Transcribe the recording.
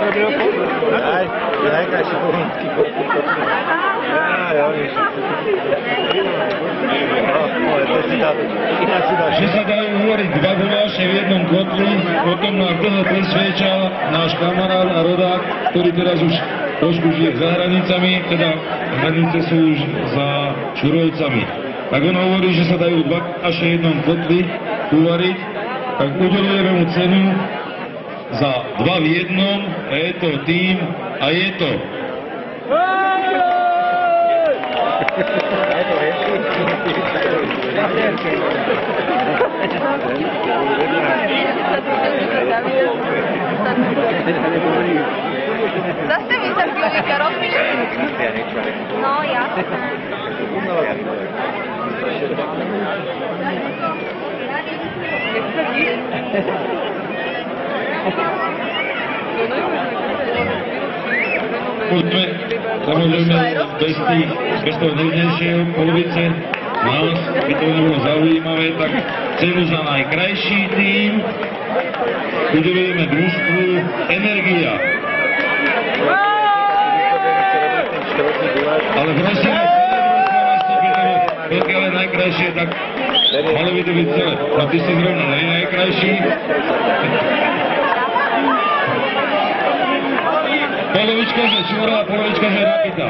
Aj, najkrajší pohodnutý podpíkot. Že sa dajú uvoriť dva guláše v jednom kotli, potom nás dlho presviečal náš kamarát a rodák, ktorý teraz už trošku žije za hranicami, teda hranice sú už za Šurovcami. Tak on hovorí, že sa dajú dva guláše v jednom kotli uvariť, tak udelujeme mu cenu za dva v jednom, a je to tým a je to. Zastaví sa chvíľka, rozmýšľam. No, jasné. Poďme, samozrejme, bez toho nežnejšieho polovice nás, by to nebolo zaujímavé, tak cenu za najkrajší tým udelujeme družstvu Energia. Ale prosím, pokiaľ je najkrajšie, tak malo by to byť celé. No ty si zrovna najkrajší. Polovička, že čúra, polovička, že napitá.